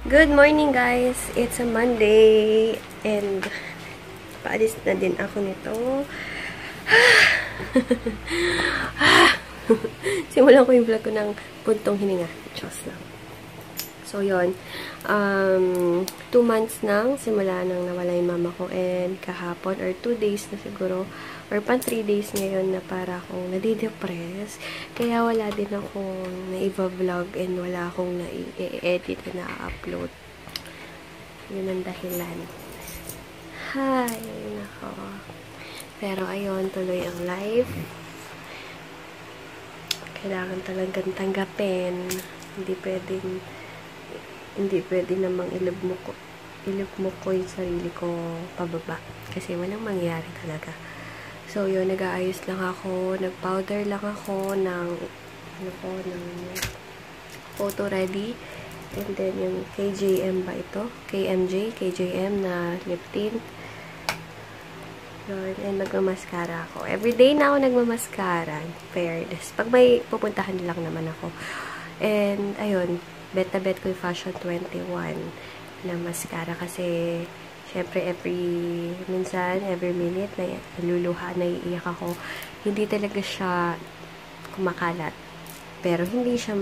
Good morning guys! It's a Monday and paalis na din ako nito. Simulan ko yung vlog ko ng puntong hininga. Diyos lang. So yun, 2 months nang simula nang nawala yung mama ko and kahapon or 2 days na siguro or pan 3 days ngayon na para akong nadidepress. Kaya wala din akong naiba-vlog and wala akong nai-edit na na-upload. Yun ang dahilan. Hi! Nako. Pero ayun, tuloy ang life. Kailangan talagang tanggapin. Hindi pwedeng namang ilib mo ko yung sarili ko pababa. Kasi walang mangyayari talaga. So, yun, nag-aayos lang ako. Nag-powder lang ako ng photo ready. And then, yung KJM ba ito? KJM na lip tint. Yun, and magmamaskara ako. Everyday na ako nagmamaskara. Fairness. Pag may pupuntahan lang naman ako. And, ayun, bet na bet ko yung Fashion 21 na mascara kasi syempre every minute na naluluha, naiiyak ako. Hindi talaga siya kumakalat. Pero hindi siya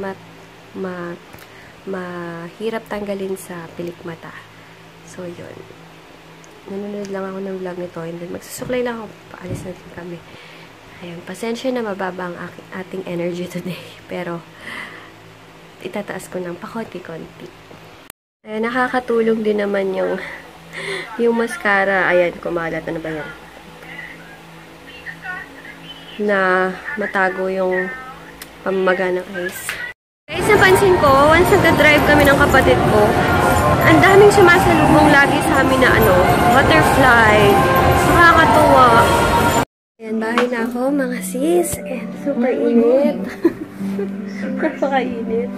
mahirap tanggalin sa pilik mata. So, yun. Nanonood lang ako ng vlog nito and then magsusuklay lang ako. Paalis na din kami. Ayun, pasensya na mababa ang ating energy today. Pero, itataas ko ng pakonti-konti. Ayan, nakakatulong din naman yung mascara. Ayan, kumalat. Ano ba yan? Na matago yung pamamaga ng eyes. Guys, napansin ko, once nagda-drive kami ng kapatid ko, ang daming sumasalubong lagi sa amin na butterfly. Nakakatuwa. Ayan, bahay na ako, mga sis. And super init. Napaka-init.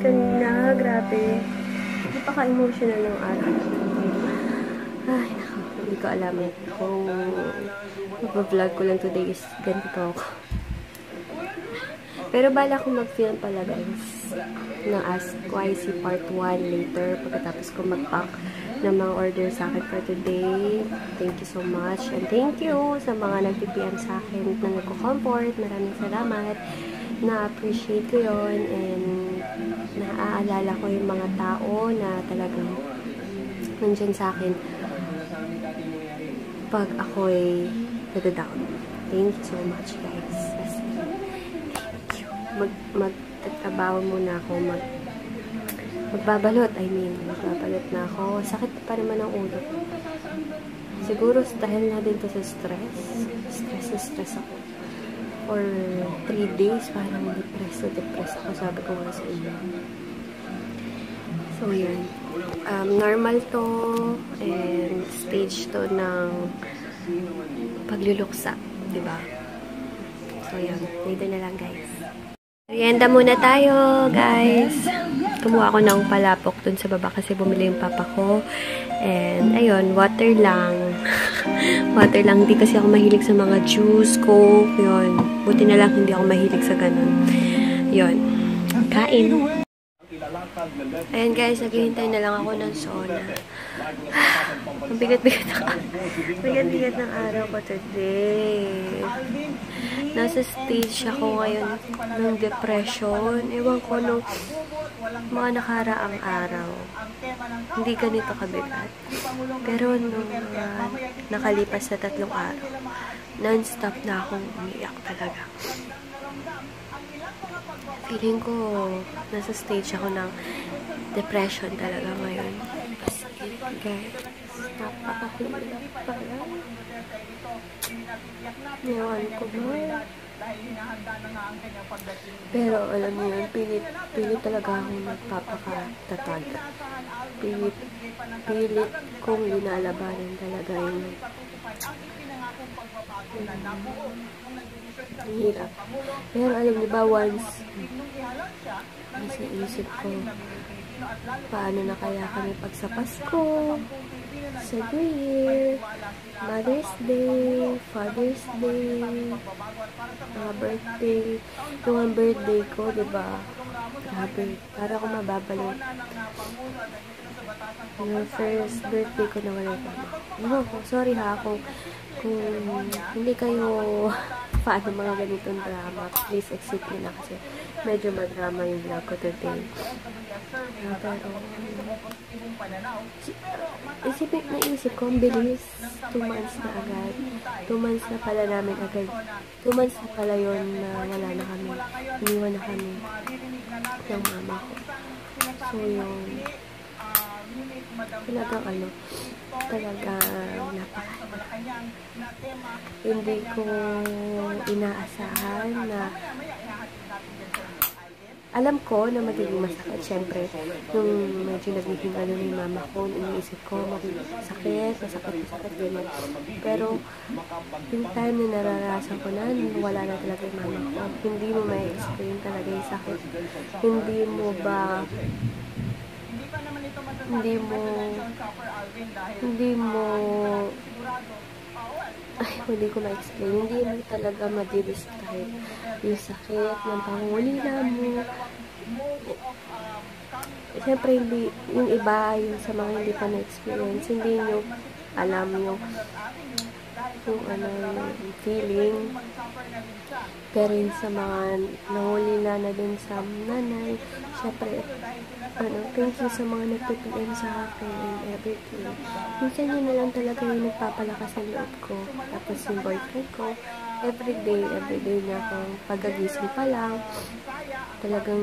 Kanina, grabe. Napaka-emotional ng araw. Ay, naku. Hindi ko alam kung mag-vlog ko lang today is ganito ako. Pero bala ko mag-film pala guys ng Ask YC Part 1 later pagkatapos ko mag-pack ng mga order sa akin for today. Thank you so much. And thank you sa mga nag-PM sa akin na nagko-comfort. Maraming salamat. Na-appreciate ko yun and naaalala ko yung mga tao na talagang nandyan sa akin pag ako'y nag-down. Thank you so much guys. Magtatrabaho muna ako. Magbabalot na ako. Sakit pa naman ang ulo. Siguro dahil na din to sa stress. Stress ako. For 3 days, parang depressed ako. Sabi ko nga sa inyo. So, yun. Normal to. And stage to ng pagluluksa. Diba? So, yun. Dito na lang, guys. Merienda muna tayo, guys. Kumuha ako ng palapok dun sa baba kasi bumili yung papa ko. And, ayun, water lang. Water lang. Hindi kasi ako mahilig sa mga juice, coke, yun. Buti na lang hindi ako mahilig sa ganun. Yun. Kain. Ayan, guys. Naghihintay na lang ako ng sauna. Bigat-bigat ng araw ko today. Nasa stage ako ngayon ng depression. Ewan ko nung mga nakaraang araw. Hindi ganito kabigat. Pero nung nakalipas na 3 araw, non-stop na akong umiyak talaga. Feeling ko nasa stage ako ng depression talaga ngayon. Guys, napakahirap pala. Ewan ko ba? Pero alam niyo yun, pilit talaga akong nagpapakatatag. Pilit kong linalabanan talaga yun. Hirap. Pero alam niyo ba, once nasa isip ko, paano na kaya kami pag sa Pasko, sa New Year, Mother's Day, Father's Day, birthday, yung birthday ko, diba? Grabe, para ako mababalo. Yung first birthday ko na wala pa. No, sorry ha, kung hindi kayo paano mga ganitong drama, please exit nyo na kasi medyo madrama yung vlog ko today. Pero, naisip ko, ang bilis. 2 months na agad. 2 months na pala namin agad. 2 months na pala yun na wala na kami. Iniwan na kami ng mama ko. So, yun. Talagang hindi ko inaasahan na alam ko na magiging masakit. Siyempre, nung medyo naghihingalo na yung mama ko, iniisip ko, masakit, ganyan. Pero, yung time na nararasan ko na, wala na talaga yung mama ko. Hindi mo may explain talaga yung sakit. Hindi ko ma-explain. Hindi mo talaga ma-describe yung sakit ng pangungulila mo. Siyempre, hindi, yung iba, yung sa mga hindi pa na-experience, hindi nyo alam yung feeling. Pero yung sa mga nangulila na din sa nanay, siyempre, thank you sa mga nagpipiliin sa akin and everything. Minsan yun na lang talaga yung nagpapalakas ng loob ko. Tapos yung boyfriend ko, everyday na akong pagagising pa lang, talagang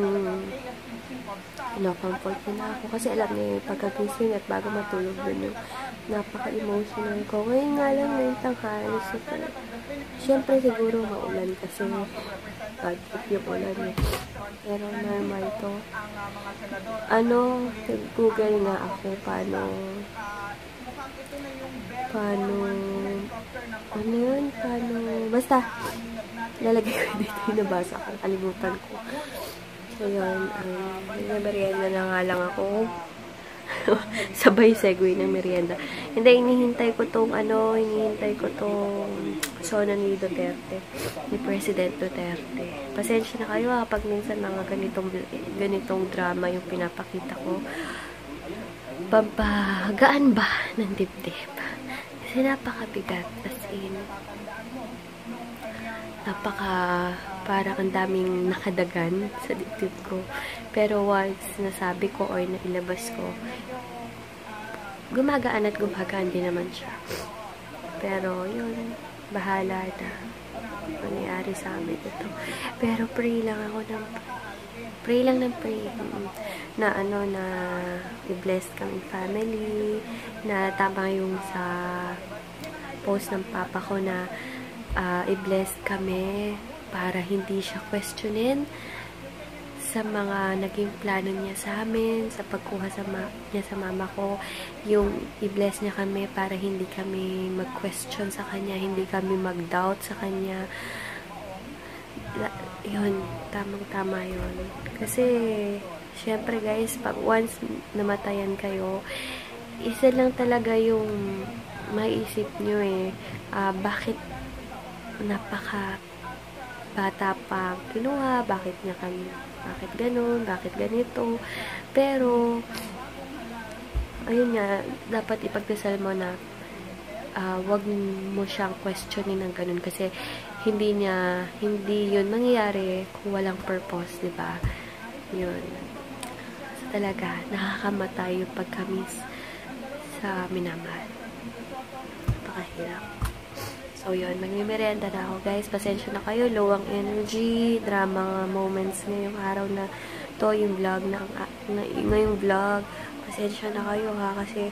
comfort ko na ako. Kasi alam niya yung pagagising at bago matulog dun yung napaka-emotional ko. Ngayon nga lang, ngayong tanghali, super. Siyempre siguro maulan kasi pag-tip yung ulan eh. Pero normal to. Google nga ako paano basta lalagay ko dito yung nabasa ko, kalimutan ko. So yun, merienda na nga lang ako. Sabay segue ng merienda. Hindi, hinihintay ko tong sona ni Duterte, ni President Duterte. Pasensya na kayo pag minsan mga ganitong drama yung pinapakita ko. Pampagaan ba ng dibdib? Kasi napakabigat, as in parang ang daming nakadagan sa dibdib ko. Pero once nasabi ko or nailabas ko, gumagaan at gumagaan din naman siya. Pero yun, bahala na nangyari sa amin ito. Pero pray lang na i-bless kami family, na tama yung sa post ng papa ko na i-bless kami para hindi siya questionin sa mga naging plano niya sa amin, sa pagkuha niya sa mama ko. Yung i-bless niya kami para hindi kami mag-question sa kanya, hindi kami mag-doubt sa kanya. Yun, tamang-tama yun. Kasi, syempre guys, pag once namatayan kayo, isa lang talaga yung maiisip nyo bakit bata pa kinuha, bakit ganun, bakit ganito. Pero ayun nga, dapat ipagdasal mo na wag mo siyang questionin ng ganun kasi hindi yun mangyayari kung walang purpose, diba? Yun. So, talaga, nakakamatay yung pagkamis sa minamahal. Napakahirap. So, yun. Magmimerienda na ako, guys. Pasensya na kayo. Low ang energy. Drama moments ngayong araw na to. Yung vlog ngayong vlog. Pasensya na kayo, ha. Kasi,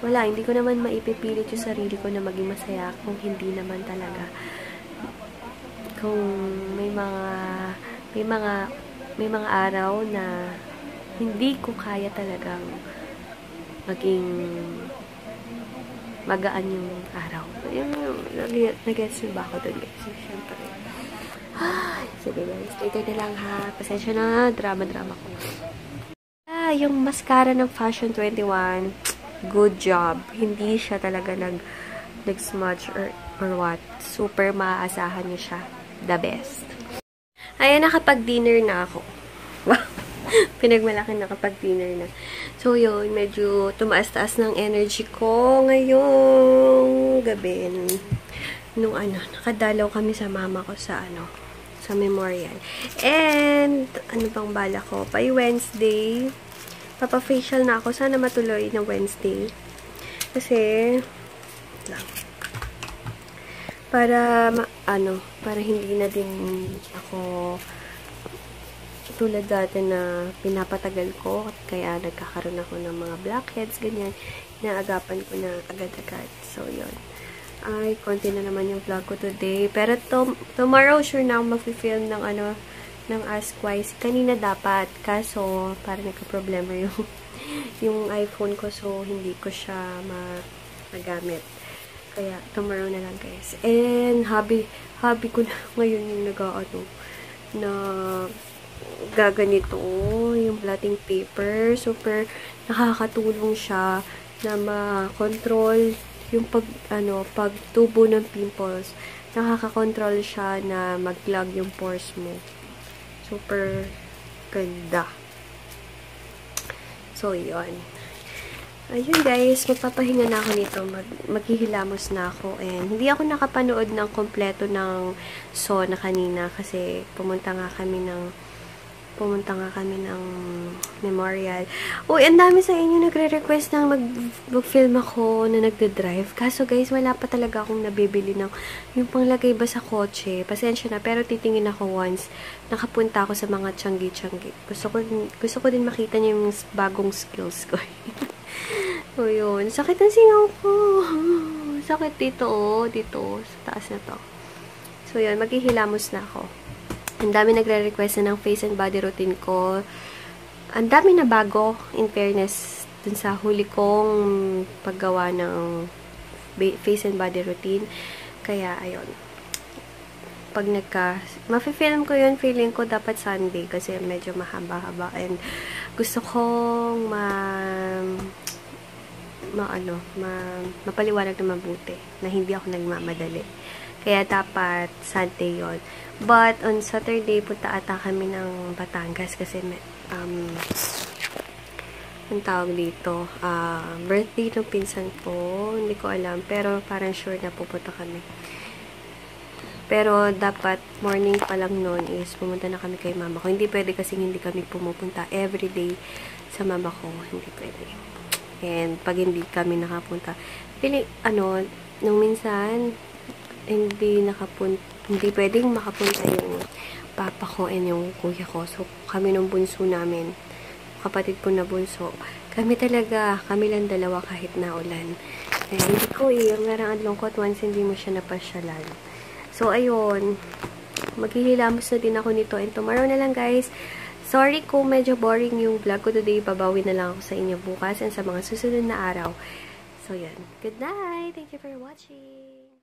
wala. Hindi ko naman maipipilit yung sarili ko na maging masaya kung hindi naman talaga. Kung may mga araw na hindi ko kaya talagang maging magaan yung araw. Nag-gets nyo ba ako doon, guys? Siyempre. Sige guys, later na lang ha. Pasensya na, drama-drama ko. Yung mascara ng Fashion 21, good job. Hindi siya talaga nag-smudge or what. Super maaasahan nyo siya. The best. Ayan, nakapag-dinner na ako. Wow! Pinagmalaki na kapag dinner na. So, yun. Medyo tumaas-taas ng energy ko ngayong gabi. Nung nakadalaw kami sa mama ko sa sa memorial. And, ano bang bala ko? By Wednesday, papa-facial na ako. Sana matuloy na Wednesday. Kasi, para hindi na din ako tulad dati na pinapatagal ko at kaya nagkakaroon ako ng mga blackheads, ganyan, naagapan ko na agad-agad. So, yun. Ay, konti na naman yung vlog ko today. Pero tomorrow, sure na ako mag-film ng ng Askwise. Kanina dapat, kaso parang nagka-problema yung iPhone ko, so hindi ko siya magamit. Kaya, tomorrow na lang, guys. And, hobby ko na ngayon yung na gaganito, yung blotting paper. Super nakakatulong siya na ma-control yung pagtubo ng pimples. Nakaka-control siya na mag-clog yung pores mo. Super ganda. So, yun. Ayun guys, magpapahinga na ako nito. Maghihilamos na ako. And hindi ako nakapanood ng kompleto ng na kanina kasi pumunta nga kami ng memorial. Uy, ang dami sa inyo nagre-request ng mag-film ako na nagde-drive. Kaso guys, wala pa talaga akong nabibili ng yung panglagay ba sa kotse. Pasensya na, pero titingin ako once nakapunta ako sa mga tiyanggi-tiyanggi. Gusto ko din makita niyo yung bagong skills ko. O yun, sakit ang singaw ko. Sakit dito, dito, sa taas na to. So yun, maghihilamos na ako. Ang dami nagre-request na ng face and body routine ko. Ang dami na bago, in fairness, dun sa huli kong paggawa ng face and body routine. Kaya, ayun. Pag mafe-film ko yun, feeling ko dapat Sunday kasi medyo mahaba-haba. And gusto kong mapaliwanag na mabuti na hindi ako nagmamadali. Kaya dapat Sunday yon. But on Saturday punta ata kami ng Batangas kasi ang tawag dito, birthday ng pinsan ko. Hindi ko alam, pero parang sure na pupunta kami. Pero dapat morning pa lang noon is pumunta na kami kay mama ko. Hindi pwede kasi hindi kami pumupunta everyday sa mama ko. Hindi pwede. And pag hindi kami nakapunta, nung minsan hindi pwedeng makapunta yung papa ko and yung kuya ko. So, kami nung bunso namin, kapatid ko na bunso, kami lang dalawa kahit na ulan. Eh, hindi ko merang adlongkot once hindi mo siya napasyalan. So, ayun, maghihilamos na din ako nito. And tomorrow na lang, guys. Sorry kung medyo boring yung vlog ko today. Babawi na lang ako sa inyo bukas and sa mga susunod na araw. So, yan. Good night! Thank you for watching!